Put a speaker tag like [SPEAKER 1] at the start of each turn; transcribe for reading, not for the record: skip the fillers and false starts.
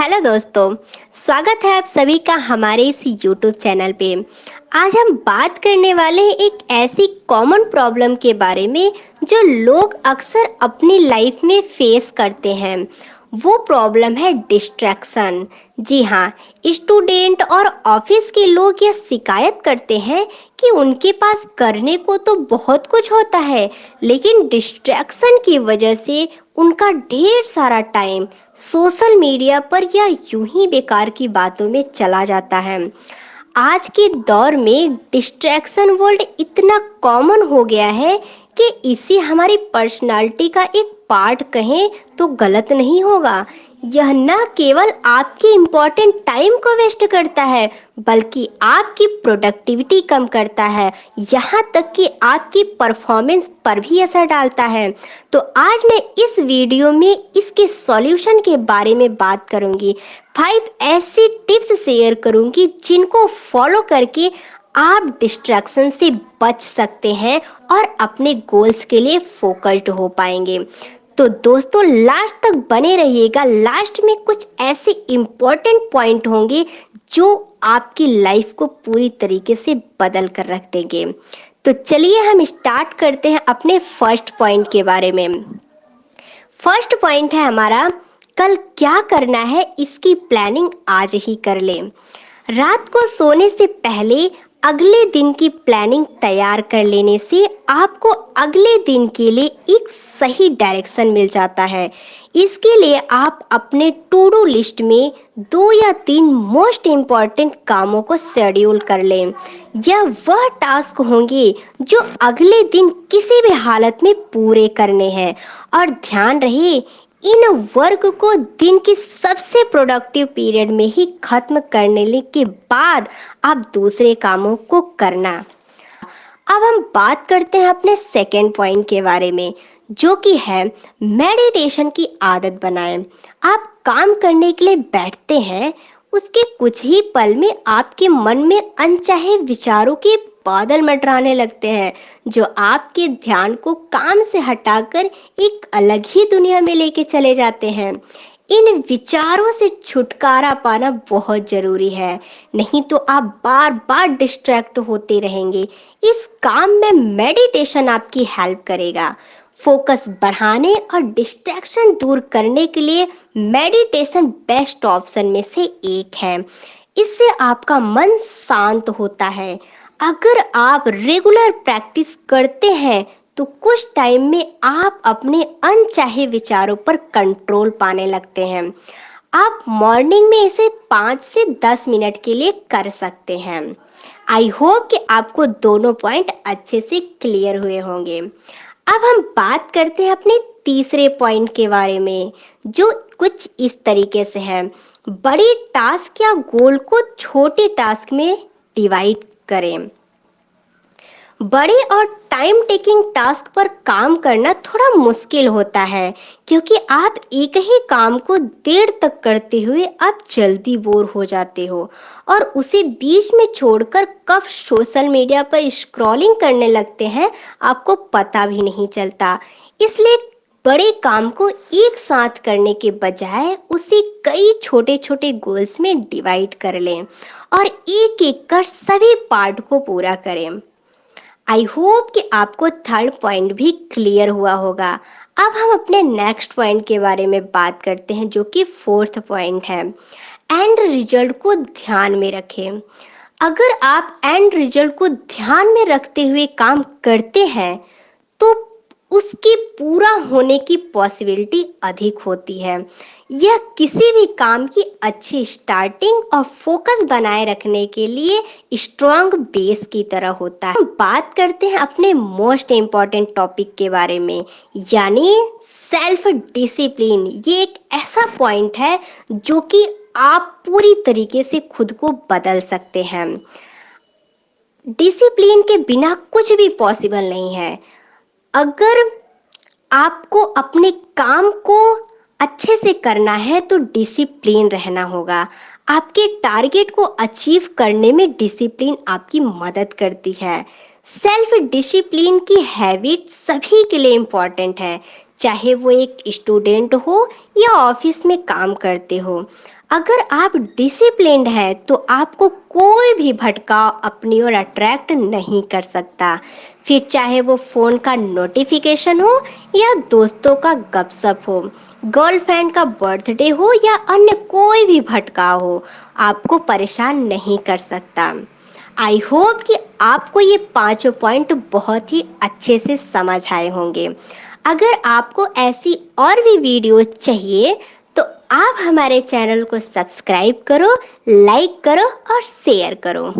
[SPEAKER 1] Hello दोस्तों, स्वागत है आप सभी का हमारे इस YouTube चैनल पे। आज हम बात करने वाले हैं एक ऐसी कॉमन प्रॉब्लम के बारे में जो लोग अक्सर अपनी लाइफ में फेस करते हैं। वो प्रॉब्लम है डिस्ट्रैक्शन। जी हाँ, स्टूडेंट और ऑफिस के लोग यह शिकायत करते हैं कि उनके पास करने को तो बहुत कुछ होता है, लेकिन डिस्ट्रैक्शन की वजह से उनका ढेर सारा टाइम सोशल मीडिया पर या यूं ही बेकार की बातों में चला जाता है। आज के दौर में डिस्ट्रैक्शन वर्ल्ड इतना कॉमन हो गया है कि इसे हमारी पर्सनालिटी का एक पार्ट कहें तो गलत नहीं होगा। यह न केवल आपके इम्पोर्टेंट टाइम को वेस्ट करता है, बल्कि आपकी प्रोडक्टिविटी कम करता है, यहाँ तक कि आपकी परफॉर्मेंस पर भी असर डालता है। तो आज मैं इस वीडियो में इसके सॉल्यूशन के बारे में बात करूंगी। 5 ऐसी टिप्स शेयर करूंगी जिनको फॉलो करके आप डिस्ट्रैक्शन से बच सकते हैं और अपने गोल्स के लिए फोकस्ड हो पाएंगे। तो दोस्तों लास्ट तक बने रहिएगा। लास्ट में कुछ ऐसे इम्पोर्टेंट पॉइंट होंगे जो आपकी लाइफ को पूरी तरीके से बदल कर रख देंगे। तो चलिए हम स्टार्ट करते हैं अपने फर्स्ट पॉइंट के बारे में। फर्स्ट पॉइंट है हमारा, कल क्या करना है इसकी प्लानिंग आज ही कर लें। रात को सोने से पहले अगले दिन की प्लानिंग तैयार कर लेने से आपको अगले दिन के लिए एक सही डायरेक्शन मिल जाता है। इसके लिए आप अपने टू डू लिस्ट में 2 या 3 मोस्ट इम्पॉर्टेंट कामों को शेड्यूल कर लें। यह वह टास्क होंगे जो अगले दिन किसी भी हालत में पूरे करने हैं, और ध्यान रहे इन वर्क को दिन की सबसे प्रोडक्टिव पीरियड में ही खत्म करने के बाद आप दूसरे कामों को करना। अब हम बात करते हैं अपने सेकेंड पॉइंट के बारे में, जो कि है मेडिटेशन की आदत बनाएं। आप काम करने के लिए बैठते हैं, उसके कुछ ही पल में आपके मन में अनचाहे विचारों के बादल मंडराने लगते हैं, जो आपके ध्यान को काम से हटाकर एक अलग ही दुनिया में लेके चले जाते हैं। इन विचारों से छुटकारा पाना बहुत जरूरी है, नहीं तो आप बार बार डिस्ट्रैक्ट होते रहेंगे। इस काम में मेडिटेशन आपकी हेल्प करेगा। फोकस बढ़ाने और डिस्ट्रैक्शन दूर करने के लिए मेडिटेशन बेस्ट ऑप्शन में से एक है। इससे आपका मन शांत होता है। अगर आप रेगुलर प्रैक्टिस करते हैं तो कुछ टाइम में आप अपने अनचाहे विचारों पर कंट्रोल पाने लगते हैं। आप मॉर्निंग में इसे 5 से 10 मिनट के लिए कर सकते हैं। आई होप कि आपको दोनों पॉइंट अच्छे से क्लियर हुए होंगे। अब हम बात करते हैं अपने तीसरे पॉइंट के बारे में, जो कुछ इस तरीके से है। बड़े टास्क या गोल को छोटे टास्क में डिवाइड करें। बड़े और टाइम टेकिंग टास्क पर काम करना थोड़ा मुश्किल होता है, क्योंकि आप एक ही काम को देर तक करते हुए आप जल्दी बोर हो जाते हो और उसे बीच में छोड़कर कब सोशल मीडिया पर स्क्रॉलिंग करने लगते हैं आपको पता भी नहीं चलता। इसलिए बड़े काम को एक साथ करने के बजाय उसे कई छोटे छोटे गोल्स में डिवाइड कर लें और एक एक कर सभी पार्ट को पूरा करें। आई होप कि आपको थर्ड पॉइंट भी क्लियर हुआ होगा। अब हम अपने नेक्स्ट पॉइंट के बारे में बात करते हैं, जो कि फोर्थ पॉइंट है। एंड रिजल्ट को ध्यान में रखें। अगर आप एंड रिजल्ट को ध्यान में रखते हुए काम करते हैं तो उसके पूरा होने की पॉसिबिलिटी अधिक होती है। यह किसी भी काम की अच्छी स्टार्टिंग और फोकस बनाए रखने के लिए स्ट्रॉन्ग बेस की तरह होता है। हम बात करते हैं अपने मोस्ट इम्पॉर्टेंट टॉपिक के बारे में, यानी सेल्फ डिसिप्लिन। ये एक ऐसा पॉइंट है जो कि आप पूरी तरीके से खुद को बदल सकते हैं। डिसिप्लिन के बिना कुछ भी पॉसिबल नहीं है। अगर आपको अपने काम को अच्छे से करना है तो डिसिप्लिन रहना होगा। आपके टारगेट को अचीव करने में डिसिप्लिन आपकी मदद करती है। सेल्फ डिसिप्लिन की हैबिट सभी के लिए इम्पॉर्टेंट है, चाहे वो एक स्टूडेंट हो या ऑफिस में काम करते हो। अगर आप डिसिप्लिन्ड है तो आपको कोई भी भटकाव अपनी ओर अट्रैक्ट नहीं कर सकता। फिर चाहे वो फोन का नोटिफिकेशन हो या दोस्तों का गपशप हो, गर्लफ्रेंड का बर्थडे हो या अन्य कोई भी भटकाव हो, आपको परेशान नहीं कर सकता। आई होप कि आपको ये पांचों पॉइंट बहुत ही अच्छे से समझ आए होंगे। अगर आपको ऐसी और भी वीडियो चाहिए तो आप हमारे चैनल को सब्सक्राइब करो, लाइक करो और शेयर करो।